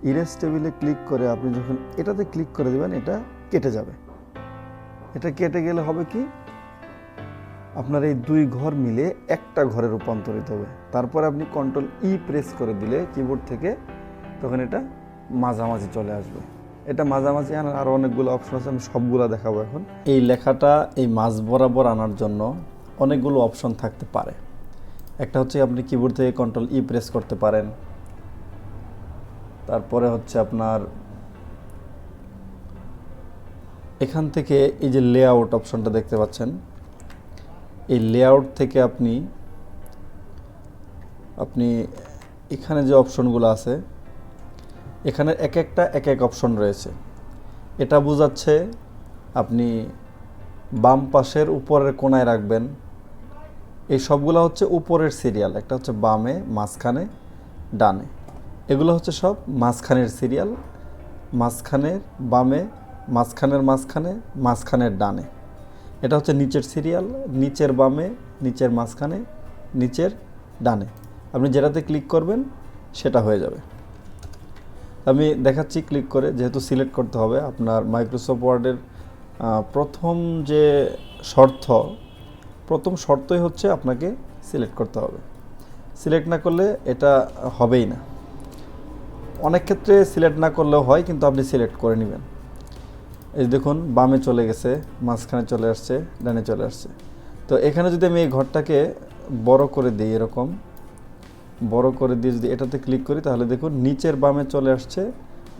Erase টেবিলে click করে আপনি যখন এটাতে ক্লিক করে দেবেন, এটা কেটে যাবে। এটা কেটে গেলে হবে কি, আপনার এই দুই ঘর মিলে একটা ঘরে রূপান্তরিত হবে। তারপরে আপনি কন্ট্রোল ই প্রেস করে দিলে কিবোর্ড থেকে, তখন এটা মাঝামাঝি চলে আসবে। এটা মাঝামাঝি আনার আরও অনেকগুলো অপশন আছে, আমি সবগুলো দেখাবো এখন। এই লেখাটা এই মাঝ বরাবর আনার জন্য অনেকগুলো অপশন থাকতে পারে। একটা হচ্ছে আপনি কিবোর্ড থেকে কন্ট্রোল ই প্রেস করতে পারেন। তারপরে হচ্ছে আপনার এখান থেকে এই যে লেআউট অপশনটা দেখতে পাচ্ছেন, এই লেআউট থেকে আপনি এখানে যে অপশনগুলো আছে, এখানে এক একটা এক এক অপশন রয়েছে। এটা বোঝাচ্ছে আপনি বাম পাশের উপরের কোণায় রাখবেন। এই সবগুলো হচ্ছে উপরের সিরিয়াল, একটা হচ্ছে বামে, মাঝখানে, ডানে। এগুলো হচ্ছে সব মাঝখানের সিরিয়াল, মাঝখানের বামে, মাঝখানের মাঝখানে, মাঝখানের ডানে। এটা হচ্ছে নিচের সিরিয়াল, নিচের বামে, নিচের মাঝখানে, নিচের ডানে। আপনি যেটাতে ক্লিক করবেন সেটা হয়ে যাবে। আমি দেখাচ্ছি ক্লিক করে, যেহেতু সিলেক্ট করতে হবে। আপনার মাইক্রোসফট ওয়ার্ডের প্রথম শর্তই হচ্ছে আপনাকে সিলেক্ট করতে হবে। সিলেক্ট না করলে এটা হবেই না। অনেক ক্ষেত্রে সিলেক্ট না করলেও হয়, কিন্তু আপনি সিলেক্ট করে নেবেন। এই দেখুন, বামে চলে গেছে, মাঝখানে চলে আসছে, ডানে চলে আসছে। তো এখানে যদি আমি এই ঘরটাকে বড় করে দিই, এরকম বড় করে দিয়ে যদি এটাতে ক্লিক করি, তাহলে দেখুন নিচের বামে চলে আসছে,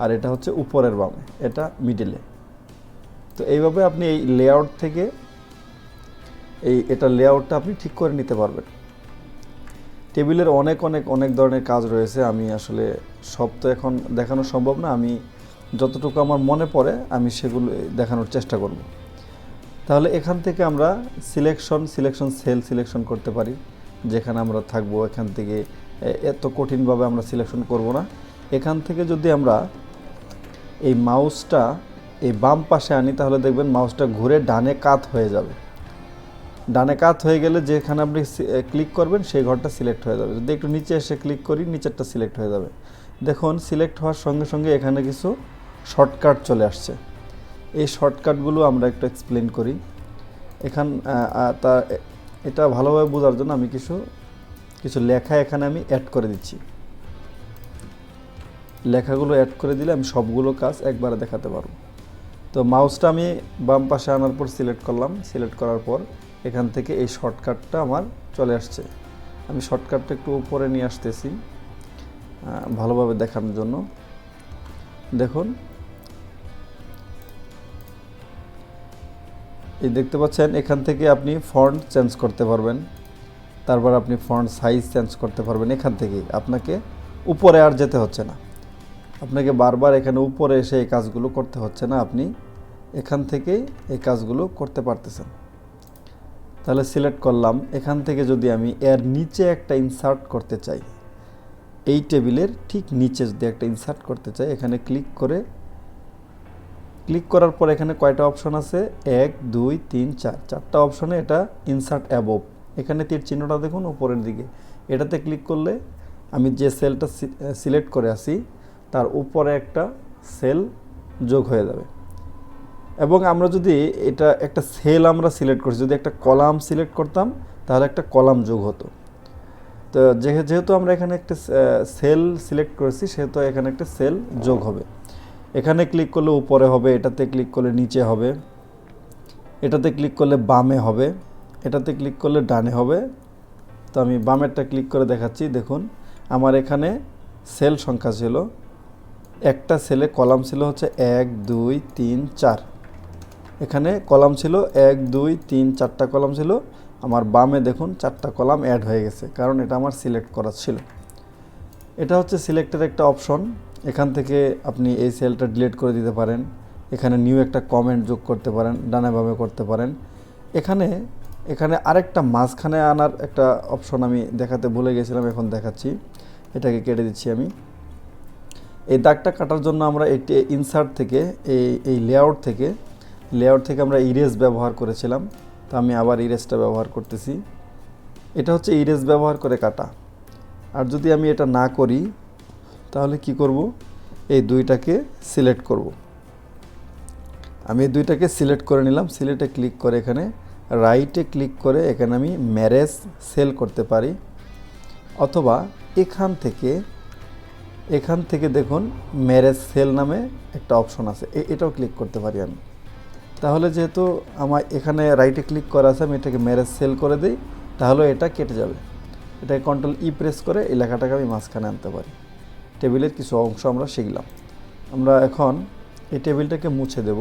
আর এটা হচ্ছে উপরের বামে, এটা মিডিলে। তো এইভাবে আপনি এই লেআউট থেকে এটা লেআউটটা আপনি ঠিক করে নিতে পারবেন। টেবিলের অনেক ধরনের কাজ রয়েছে। আমি আসলে সব তো এখন দেখানো সম্ভব না। আমি যতটুকু আমার মনে পড়ে আমি সেগুলো দেখানোর চেষ্টা করব। তাহলে এখান থেকে আমরা সিলেকশন সেল সিলেকশন করতে পারি, যেখানে আমরা থাকবো। এখান থেকে এত কঠিনভাবে আমরা সিলেকশন করব না। এখান থেকে যদি আমরা এই মাউসটা এই বাম পাশে আনি, তাহলে দেখবেন মাউসটা ঘুরে ডানে কাত হয়ে যাবে। ডানে কাত হয়ে গেলে যেখানে আপনি ক্লিক করবেন সেই ঘরটা সিলেক্ট হয়ে যাবে। যদি একটু নিচে এসে ক্লিক করি, নিচেরটা সিলেক্ট হয়ে যাবে। দেখুন, সিলেক্ট হওয়ার সঙ্গে সঙ্গে এখানে কিছু শর্টকাট চলে আসছে। এই শর্টকাটগুলো আমরা একটু এক্সপ্লেন করি। এটা ভালোভাবে বোঝার জন্য আমি কিছু লেখা এখানে আমি অ্যাড করে দিচ্ছি। লেখাগুলো অ্যাড করে দিলে আমি সবগুলো কাজ একবারে দেখাতে পারবো। তো মাউসটা আমি বাম পাশে আনার পর সিলেক্ট করলাম। সিলেক্ট করার পর এখান থেকে এই শর্টকাটটা আমার চলে আসছে। আমি শর্টকাটটা একটু উপরে নিয়ে আসতেছি ভালোভাবে দেখানোর জন্য। দেখুন, এই দেখতে পাচ্ছেন, এখান থেকে আপনি ফন্ট চেঞ্জ করতে পারবেন। তারপর আপনি ফন্ট সাইজ চেঞ্জ করতে পারবেন। এখান থেকেই আপনাকে উপরে আর যেতে হচ্ছে না। আপনাকে বারবার এখানে উপরে এসে এই কাজগুলো করতে হচ্ছে না। আপনি এখান থেকেই এই কাজগুলো করতে পারতেছেন। তাহলে সিলেক্ট করলাম। এখান থেকে যদি আমি এর নিচে একটা ইনসার্ট করতে চাই, এই টেবিলের ঠিক নিচে যদি একটা ইনসার্ট করতে চাই, এখানে ক্লিক করার পর এখানে কয়টা অপশন আছে? 1 2 3 4, চারটা অপশনে এটা ইনসার্ট অ্যাবভ। এখানে তীর চিহ্নটা দেখুন উপরের দিকে। এটাতে ক্লিক করলে আমি যে সেলটা সিলেক্ট করে আসি তার উপরে একটা সেল যোগ হয়ে যাবে। এবং আমরা যদি এটা একটা সেল আমরা সিলেক্ট করছি, যদি একটা কলাম সিলেক্ট করতাম তাহলে একটা কলাম যোগ হতো। তো যেহেতু আমরা এখানে একটা সেল সিলেক্ট করেছি, সেহেতু এখানে একটা সেল যোগ হবে। এখানে ক্লিক করলে উপরে হবে, এটাতে ক্লিক করলে নিচে হবে, এটাতে ক্লিক করলে বামে হবে, এটাতে ক্লিক করলে ডানে হবে। তো আমি বামেরটা ক্লিক করে দেখাচ্ছি। দেখুন, আমার এখানে সেল সংখ্যা ছিল, একটা সেলে কলাম ছিল হচ্ছে 1 2 3 4। এখানে কলাম ছিল 1 2 3 4টা কলাম ছিল। আমার বামে দেখুন 4টা কলাম অ্যাড হয়ে গেছে, কারণ এটা আমার সিলেক্ট করা ছিল। এটা হচ্ছে সিলেক্টের একটা অপশন। এখান থেকে আপনি এই সেলটা ডিলিট করে দিতে পারেন। এখানে নিউ একটা কমেন্ট যোগ করতে পারেন, ডানে বামে করতে পারেন। এখানে আরেকটা মাঝখানে আনার একটা অপশন আমি দেখাতে ভুলে গেছিলাম, এখন দেখাচ্ছি। এটাকে কেটে দিচ্ছি আমি। এই দাগটা কাটার জন্য আমরা এটি ইনসার্ট থেকে এই লেআউট থেকে আমরা ইরেজ ব্যবহার করেছিলাম। তো আমি আবার ইরেজটা ব্যবহার করতেছি। এটা হচ্ছে ইরেজ ব্যবহার করে কাটা। আর যদি আমি এটা না করি তাহলে কি করব? এই দুইটাকে সিলেক্ট করব। আমি এই দুইটাকে সিলেক্ট করে নিলাম। সিলেক্টে ক্লিক করে এখানে রাইটে ক্লিক করে এখানে আমি ম্যারেজ সেল করতে পারি, অথবা এখান থেকে দেখুন ম্যারেজ সেল নামে একটা অপশন আছে, এটাও ক্লিক করতে পারি আমি। তাহলে যেহেতু আমার এখানে রাইটে ক্লিক করা আছে, আমি এটাকে ম্যারেজ সেল করে দিই, তাহলে এটা কেটে যাবে। এটাকে কন্ট্রোল ই প্রেস করে এই লেখাটাকে আমি মাঝখানে আনতে পারি। টেবিলের কিছু অংশ আমরা শিখলাম। আমরা এখন এই টেবিলটাকে মুছে দেব।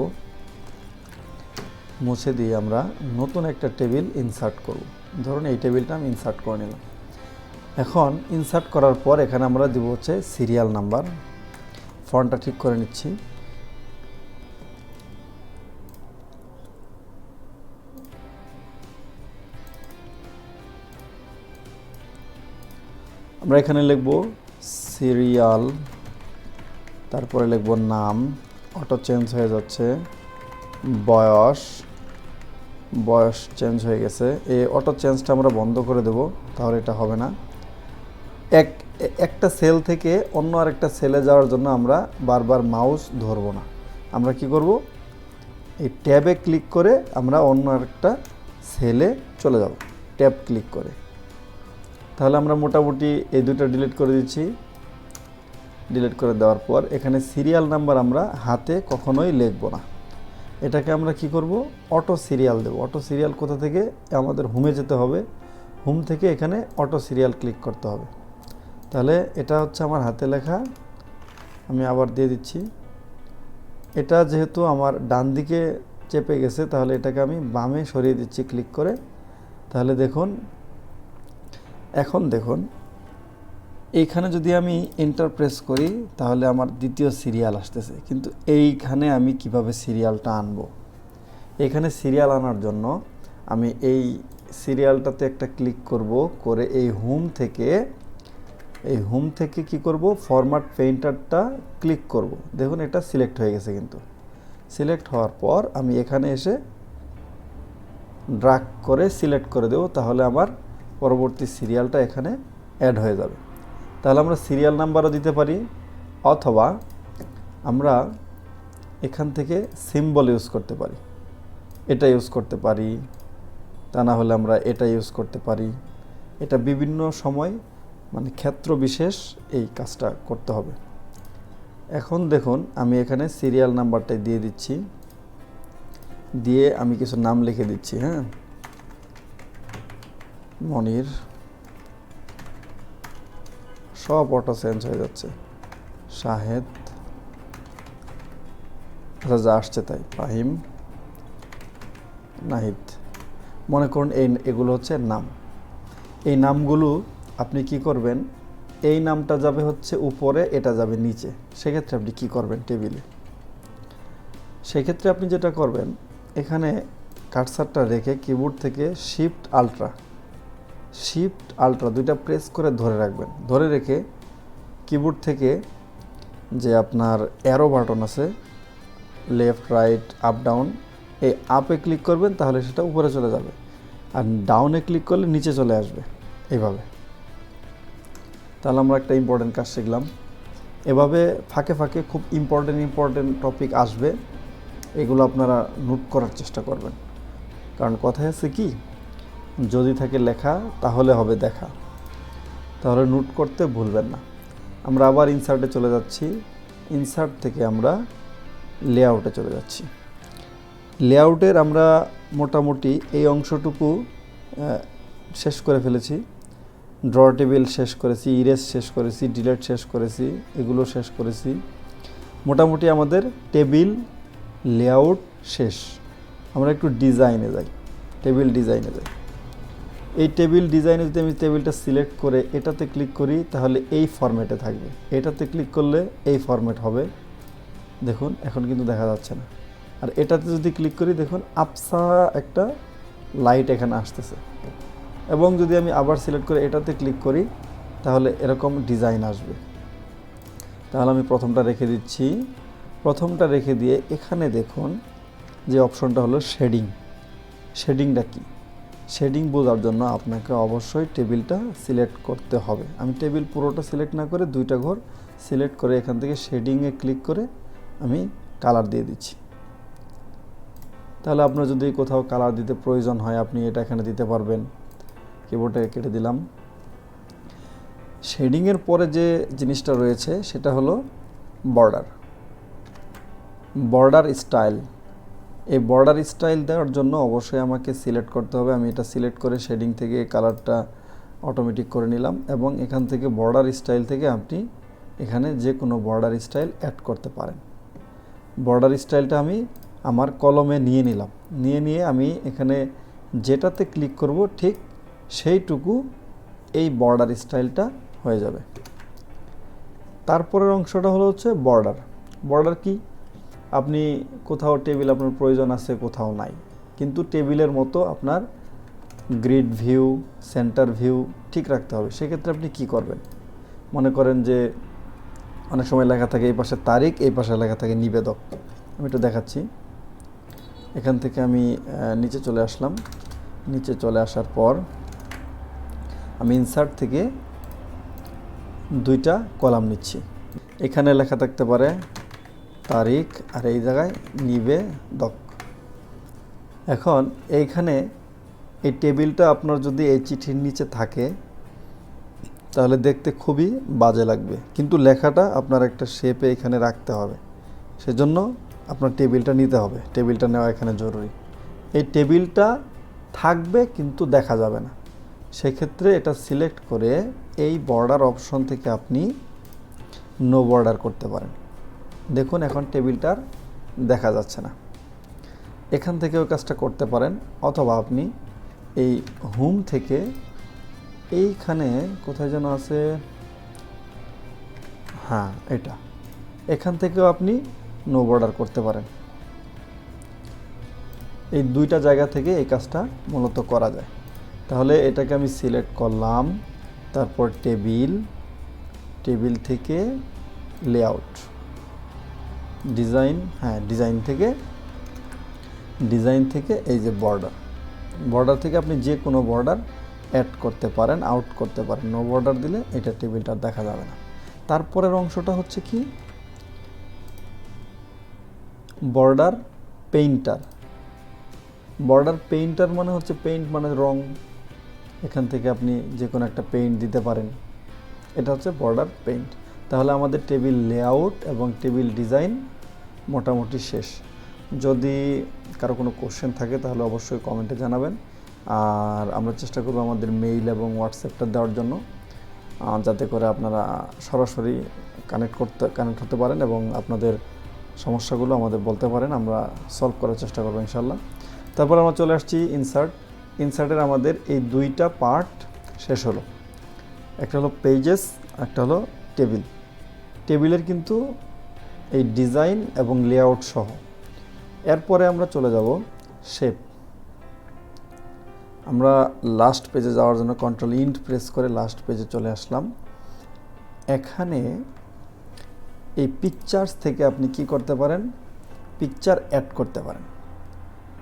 মুছে দিয়ে আমরা নতুন একটা টেবিল ইনসার্ট করব। ধরুন এই টেবিলটা আমি ইনসার্ট করে নিলাম। এখন ইনসার্ট করার পর এখানে আমরা দেব হচ্ছে সিরিয়াল নাম্বার। ফন্টটা ঠিক করে নিচ্ছি। আমরা এখানে লিখব সিরিয়াল, তারপরে লিখব নাম, অটো চেঞ্জ হয়ে যাচ্ছে, বয়স চেঞ্জ হয়ে গেছে। এই অটো চেঞ্জটা আমরা বন্ধ করে দেব, তাহলে এটা হবে না। একটা সেল থেকে অন্য আরেকটা সেলে যাওয়ার জন্য আমরা বারবার মাউস ধরব না। আমরা কি করব, এই ট্যাবে ক্লিক করে আমরা অন্য আরেকটা সেলে চলে যাব, ট্যাব ক্লিক করে। তাহলে আমরা মোটামুটি এই দুটো ডিলিট করে দিচ্ছি। ডিলিট করে দেওয়ার পর এখানে সিরিয়াল নাম্বার আমরা হাতে কখনোই লিখব না। এটাকে আমরা কি করব, অটো সিরিয়াল দেব। অটো সিরিয়াল কোথা থেকে, আমাদের হোমে যেতে হবে। হোম থেকে এখানে অটো সিরিয়াল ক্লিক করতে হবে। তাহলে এটা হচ্ছে আমার হাতে লেখা, আমি আবার দিয়ে দিচ্ছি। এটা যেহেতু আমার ডান দিকে চেপে গেছে, তাহলে এটাকে আমি বামে সরিয়ে দিচ্ছি ক্লিক করে। তাহলে দেখুন, এখন দেখুন এইখানে যদি আমি এন্টার প্রেস করি তাহলে আমার দ্বিতীয় সিরিয়াল আসতেছে, কিন্তু এইখানে আমি কিভাবে সিরিয়ালটা আনবো? এখানে সিরিয়াল আনার জন্য আমি এই সিরিয়ালটাতে একটা ক্লিক করব, করে এই হোম থেকে কি করব, ফরম্যাট পেইন্টারটা ক্লিক করব। দেখুন এটা সিলেক্ট হয়ে গেছে। কিন্তু সিলেক্ট হওয়ার পর আমি এখানে এসে ড্র্যাগ করে সিলেক্ট করে দেব, তাহলে আমার পরবর্তী সিরিয়ালটা এখানে অ্যাড হয়ে যাবে। তাহলে আমরা সিরিয়াল নাম্বারও দিতে পারি, অথবা আমরা এখান থেকে সিম্বল ইউজ করতে পারি। এটা ইউজ করতে পারি, তা না হলে আমরা এটা ইউজ করতে পারি। এটা বিভিন্ন সময় মানে ক্ষেত্র বিশেষ এই কাজটা করতে হবে। এখন দেখুন আমি এখানে সিরিয়াল নাম্বারটাই দিয়ে দিচ্ছি, দিয়ে আমি কিছু নাম লিখে দিচ্ছি। হ্যাঁ, মনির, সব অটো চেঞ্জ হয়ে যাচ্ছে। শাহেদ, আচ্ছা যা আসছে তাই, ফাহিম, নাহিদ। মনে করুন এগুলো হচ্ছে নাম। এই নামগুলো আপনি কি করবেন, এই নামটা যাবে হচ্ছে উপরে, এটা যাবে নিচে। সেক্ষেত্রে আপনি কি করবেন টেবিলে? সেক্ষেত্রে আপনি যেটা করবেন, এখানে কার্সারটা রেখে কিবোর্ড থেকে শিফট আল্ট্রা দুইটা প্রেস করে ধরে রাখবেন। ধরে রেখে কিবোর্ড থেকে যে আপনার অ্যারো বাটন আছে, লেফট রাইট আপ ডাউন, এই আপে ক্লিক করবেন, তাহলে সেটা উপরে চলে যাবে। আর ডাউনে ক্লিক করলে নিচে চলে আসবে, এইভাবে। তাহলে আমরা একটা ইম্পর্টেন্ট কাজ শিখলাম। এভাবে ফাঁকে ফাঁকে খুব ইম্পর্টেন্ট টপিক আসবে, এগুলো আপনারা নোট করার চেষ্টা করবেন। কারণ কথায় আছে কি, যদি থাকে লেখা তাহলে হবে দেখা। তাহলে নোট করতে ভুলবেন না। আমরা আবার ইনসার্টে চলে যাচ্ছি। ইনসার্ট থেকে আমরা লেআউটে চলে যাচ্ছি। লেআউটের আমরা মোটামুটি এই অংশটুকু শেষ করে ফেলেছি। ড্র টেবিল শেষ করেছি, ইরেজ শেষ করেছি, ডিলিট শেষ করেছি, এগুলো শেষ করেছি। মোটামুটি আমাদের টেবিল লেআউট শেষ। আমরা একটু ডিজাইনে যাই, টেবিল ডিজাইনে যাই। এই টেবিল ডিজাইনে যদি আমি টেবিলটা সিলেক্ট করে এটাতে ক্লিক করি, তাহলে এই ফরম্যাটে থাকবে। এটাতে ক্লিক করলে এই ফরম্যাট হবে। দেখুন এখন কিন্তু দেখা যাচ্ছে না। আর এটাতে যদি ক্লিক করি, দেখুন আপসা একটা লাইট এখানে আসতেছে। এবং যদি আমি আবার সিলেক্ট করে এটাতে ক্লিক করি, তাহলে এরকম ডিজাইন আসবে। তাহলে আমি প্রথমটা রেখে দিচ্ছি। প্রথমটা রেখে দিয়ে এখানে দেখুন যে অপশনটা হলো শেডিং। শেডিংটা কি? শেডিং বোঝার জন্য আপনাকে অবশ্যই টেবিলটা সিলেক্ট করতে হবে। আমি টেবিল পুরোটা সিলেক্ট না করে দুইটা ঘর সিলেক্ট করে এখান থেকে শেডিংয়ে ক্লিক করে আমি কালার দিয়ে দিচ্ছি। তাহলে আপনার যদি কোথাও কালার দিতে প্রয়োজন হয় আপনি এটা এখানে দিতে পারবেন। কিবোর্ডে কেটে দিলাম। শেডিংয়ের পরে যে জিনিসটা রয়েছে সেটা হলো বর্ডার স্টাইল। এই বর্ডার স্টাইল দেওয়ার জন্য অবশ্যই আমাকে সিলেক্ট করতে হবে। আমি এটা সিলেক্ট করে শেডিং থেকে কালারটা অটোমেটিক করে নিলাম এবং এখান থেকে বর্ডার স্টাইল থেকে আপনি এখানে যে কোনো বর্ডার স্টাইল অ্যাড করতে পারেন। বর্ডার স্টাইলটা আমি আমার কলমে নিয়ে নিলাম। নিয়ে আমি এখানে যেটাতে ক্লিক করব ঠিক সেইটুকু এই বর্ডার স্টাইলটা হয়ে যাবে। তারপরের অংশটা হলো হচ্ছে বর্ডার কি, আপনি কোথাও টেবিল আপনার প্রয়োজন আছে, কোথাও নাই, কিন্তু টেবিলের মতো আপনার গ্রিড ভিউ, সেন্টার ভিউ ঠিক রাখতে হবে। সেক্ষেত্রে আপনি কি করবেন, মনে করেন যে অনেক সময় লেখা থাকে এই পাশে তারিখ, এই পাশে লেখা থাকে নিবেদক। আমি একটু দেখাচ্ছি। এখান থেকে আমি নিচে চলে আসলাম। নিচে চলে আসার পর আমি ইনসার্ট থেকে দুইটা কলাম নিচ্ছি। এখানে লেখা থাকতে পারে তারিখ আর এই জায়গায় নিবেদক। এখন এইখানে এই টেবিলটা আপনার যদি এই চিঠির নিচে থাকে তাহলে দেখতে খুবই বাজে লাগবে, কিন্তু লেখাটা আপনার একটা শেপে এখানে রাখতে হবে। সেজন্য আপনার টেবিলটা নিতে হবে। টেবিলটা নেওয়া এখানে জরুরি। এই টেবিলটা থাকবে কিন্তু দেখা যাবে না। সেক্ষেত্রে এটা সিলেক্ট করে এই বর্ডার অপশন থেকে আপনি নো বর্ডার করতে পারেন। দেখুন এখন টেবিলটার দেখা যাচ্ছে না। এখান থেকে ওই কাজটা করতে পারেন, অথবা আপনি এই হোম থেকে এইখানে কোথায় যেন আছে, হ্যাঁ এটা, এখান থেকেও আপনি নো বর্ডার করতে পারেন। এই দুইটা জায়গা থেকে এই কাজটা মূলত করা যায়। তাহলে এটাকে আমি সিলেক্ট করলাম, তারপর টেবিল থেকে লেআউট, ডিজাইন, হ্যাঁ ডিজাইন থেকে এই যে বর্ডার থেকে আপনি যে কোনো বর্ডার অ্যাড করতে পারেন, আউট করতে পারেন। নো বর্ডার দিলে এটা টেবিলটা দেখা যাবে না। তারপরের অংশটা হচ্ছে কি, বর্ডার পেইন্টার মানে হচ্ছে পেইন্ট মানে রং। এখান থেকে আপনি যে কোনো একটা পেইন্ট দিতে পারেন। এটা হচ্ছে বর্ডার পেইন্ট। তাহলে আমাদের টেবিল লেআউট এবং টেবিল ডিজাইন মোটামুটি শেষ। যদি কারো কোনো কোশ্চেন থাকে তাহলে অবশ্যই কমেন্টে জানাবেন। আর আমরা চেষ্টা করব আমাদের মেইল এবং হোয়াটসঅ্যাপটা দেওয়ার জন্য, যাতে করে আপনারা সরাসরি কানেক্ট হতে পারেন এবং আপনাদের সমস্যাগুলো আমাদের বলতে পারেন। আমরা সলভ করার চেষ্টা করবো ইনশাল্লাহ। তারপর আমরা চলে আসছি ইনসার্টের আমাদের এই দুইটা পার্ট শেষ হলো। একটা হলো পেজেস, একটা হলো টেবিলের কিন্তু এই ডিজাইন এবং লেআউট সহ। এরপরে আমরা চলে যাব শেপ। আমরা লাস্ট পেজে যাওয়ার জন্য কন্ট্রোল ইন্ট প্রেস করে লাস্ট পেজে চলে আসলাম। এখানে এই পিকচার্স থেকে আপনি কি করতে পারেন, পিকচার অ্যাড করতে পারেন।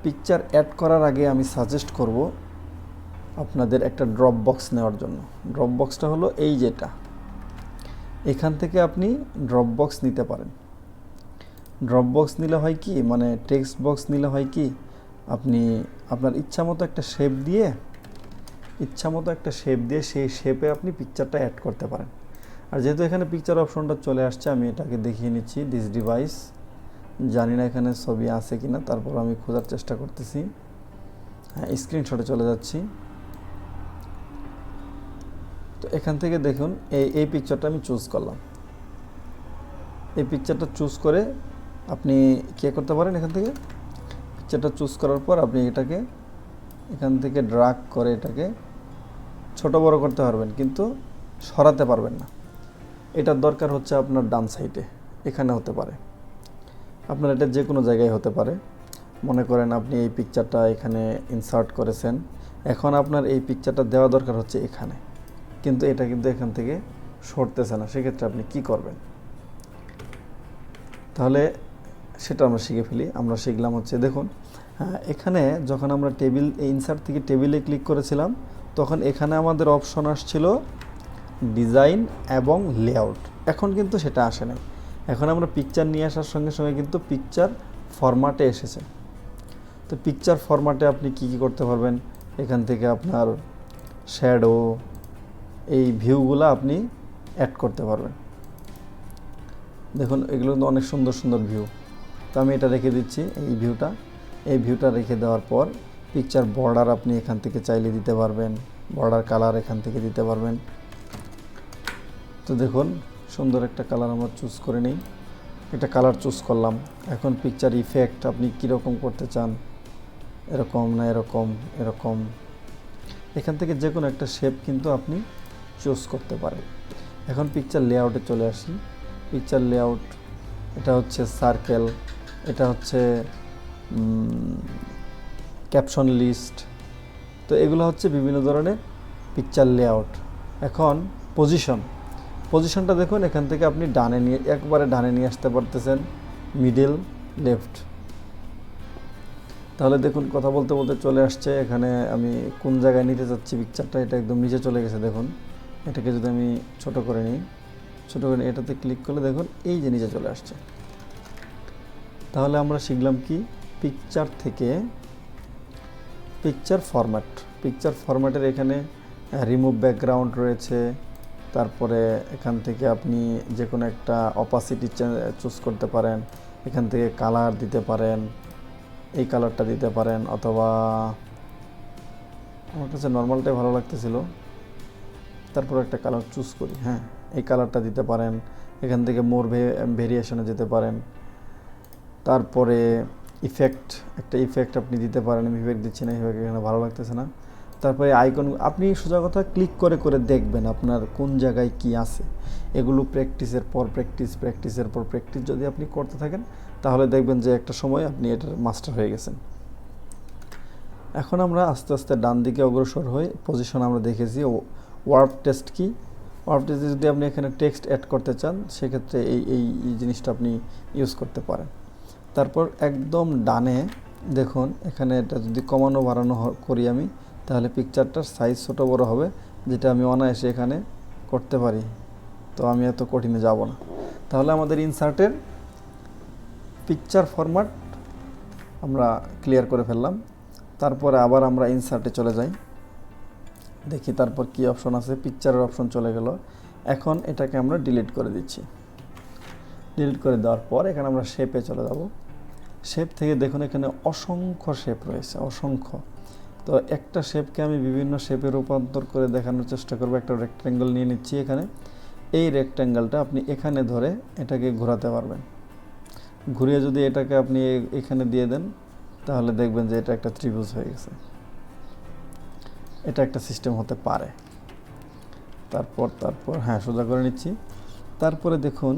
পিকচার অ্যাড করার আগে আমি সাজেস্ট করব আপনাদের একটা ড্রপ বক্স নেওয়ার জন্য। ড্রপ বক্সটা হলো এই যেটা, এখান থেকে আপনি ড্রপ বক্স নিতে পারেন। ড্রপ বক্স নিলে হয় কি, মানে টেক্সট বক্স নিলে হয় কি, আপনি আপনার ইচ্ছামতো একটা শেপ দিয়ে সেই শেপে আপনি পিকচারটা অ্যাড করতে পারেন। আর যেহেতু এখানে পিকচার অপশনটা চলে আসছে, আমি এটাকে দেখিয়ে নিচ্ছি। দিস ডিভাইস, জানি না এখানে ছবি আছে কিনা, তারপর আমি খোঁজার চেষ্টা করতেছি। হ্যাঁ, স্ক্রিনশটে চলে যাচ্ছি। তো এখান থেকে দেখুন এই পিকচারটা আমি চুজ করলাম। এই পিকচারটা চুজ করে আপনি কী করতে পারেন, এখান থেকে পিকচারটা চুজ করার পর আপনি এটাকে এখান থেকে ড্রাগ করে এটাকে ছোট বড় করতে পারবেন, কিন্তু সরাতে পারবেন না। এটার দরকার হচ্ছে আপনার ডান সাইডে, এখানে হতে পারে, আপনার এটা যে কোনো জায়গায় হতে পারে। মনে করেন আপনি এই পিকচারটা এখানে ইনসার্ট করেছেন, এখন আপনার এই পিকচারটা দেওয়া দরকার হচ্ছে এখানে, কিন্তু এটা কিন্তু এখান থেকে সরতেছে না। সেক্ষেত্রে আপনি কি করবেন, তাহলে সেটা আমরা শিখে ফেলি। আমরা শিখলাম হচ্ছে, দেখুন হ্যাঁ, এখানে যখন আমরা ইনসার্ট থেকে টেবিলে ক্লিক করেছিলাম তখন এখানে আমাদের অপশন আসছিল ডিজাইন এবং লেআউট। এখন কিন্তু সেটা আসে নাই। এখন আমরা পিকচার নিয়ে আসার সঙ্গে সঙ্গে কিন্তু পিকচার ফরম্যাটে এসেছে। তো পিকচার ফরম্যাটে আপনি কি কি করতে পারবেন, এখান থেকে আপনার শ্যাডো, এই ভিউগুলো আপনি অ্যাড করতে পারবেন। দেখুন এগুলো কিন্তু অনেক সুন্দর সুন্দর ভিউ। তো আমি এটা রেখে দিচ্ছি, এই ভিউটা রেখে দেওয়ার পর পিকচার বর্ডার আপনি এখান থেকে চাইলে দিতে পারবেন, বর্ডার কালার এখান থেকে দিতে পারবেন। তো দেখুন সুন্দর একটা কালার আমরা চুজ করে নিই, একটা কালার চুজ করলাম। এখন পিকচার ইফেক্ট আপনি কীরকম করতে চান, এরকম না এরকম, এরকম, এখান থেকে যে কোনো একটা শেপ কিন্তু আপনি চুজ করতে পারেন। এখন পিকচার লেআউটে চলে আসি। পিকচার লেআউট, এটা হচ্ছে সার্কেল, এটা হচ্ছে ক্যাপশন লিস্ট। তো এগুলো হচ্ছে বিভিন্ন ধরনের পিকচার লেআউট। এখন পজিশনটা দেখুন, এখান থেকে আপনি একবারে ডানে নিয়ে আসতে পারতেছেন, মিডল, লেফট। তাহলে দেখুন কথা বলতে বলতে চলে আসছে এখানে আমি কোন জায়গায় নিতে যাচ্ছি পিকচারটা, এটা একদম নিচে চলে গেছে। দেখুন এটাকে যদি আমি ছোট করে নিই, এটাতে ক্লিক করলে দেখুন এই যে নিচে চলে আসছে। তাহলে আমরা শিখলাম কি, পিকচার থেকে পিকচার ফরম্যাটের এখানে রিমুভ ব্যাকগ্রাউন্ড রয়েছে। তারপরে এখান থেকে আপনি যে কোনো একটা অপাসিটি চুজ করতে পারেন, এখান থেকে কালার দিতে পারেন, এই কালারটা দিতে পারেন, অথবা আমার কাছে নর্মালটাই ভালো লাগতেছিল, তারপর একটা কালার চুজ করি। হ্যাঁ, এই কালারটা দিতে পারেন, এখান থেকে মোর ভেরিয়েশনে যেতে পারেন। তারপরে একটা ইফেক্ট আপনি দিতে পারেন। আমি ইফেক্ট দিচ্ছি না, ইফেক্ট এখানে ভালো লাগতেছে না। তারপরে আইকন আপনি সোজা কথা ক্লিক করে করে দেখবেন আপনার কোন জায়গায় কি আছে। এগুলো প্র্যাকটিসের পর প্র্যাকটিস যদি আপনি করতে থাকেন, তাহলে দেখবেন যে একটা সময় আপনি এটার মাস্টার হয়ে গেছেন। এখন আমরা আস্তে আস্তে ডান দিকে অগ্রসর হই। পজিশন আমরা দেখেছি। ওয়ার্ড টেস্ট কি, ওয়ার্ড টেস্টে যদি আপনি এখানে টেক্সট অ্যাড করতে চান, সেক্ষেত্রে এই জিনিসটা আপনি ইউজ করতে পারেন। তারপর একদম ডানে দেখুন, এখানে এটা যদি কমানো বাড়ানো করি আমি, তাহলে পিকচারটার সাইজ ছোটো বড়ো হবে, যেটা আমি অনায়াসে এখানে করতে পারি। তো আমি এত কঠিনে যাব না। তাহলে আমাদের ইনসার্টের পিকচার ফরম্যাট আমরা ক্লিয়ার করে ফেললাম। তারপরে আবার আমরা ইনসার্টে চলে যাই, দেখি তারপর কি অপশন আছে। পিকচারের অপশন চলে গেল। এখন এটাকে আমরা ডিলিট করে দিচ্ছি। ডিলিট করে দেওয়ার পর এখানে আমরা শেপে চলে যাব। শেপ থেকে দেখুন এখানে অসংখ্য শেপ রয়েছে, অসংখ্য। তো একটা শেপকে আমি বিভিন্ন শেপে রূপান্তর করে দেখানোর চেষ্টা করব। একটা রেক্ট্যাঙ্গেল নিয়ে নিচ্ছি এখানে। এই রেক্ট্যাঙ্গেলটা আপনি এখানে ধরে এটাকে ঘোরাতে পারবেন। ঘুরিয়ে যদি এটাকে আপনি এখানে দিয়ে দেন, তাহলে দেখবেন যে এটা একটা ত্রিভুজ হয়ে গেছে। এটা একটা সিস্টেম হতে পারে। তারপর হ্যাঁ, সোজা করে নিচ্ছি। তারপরে দেখুন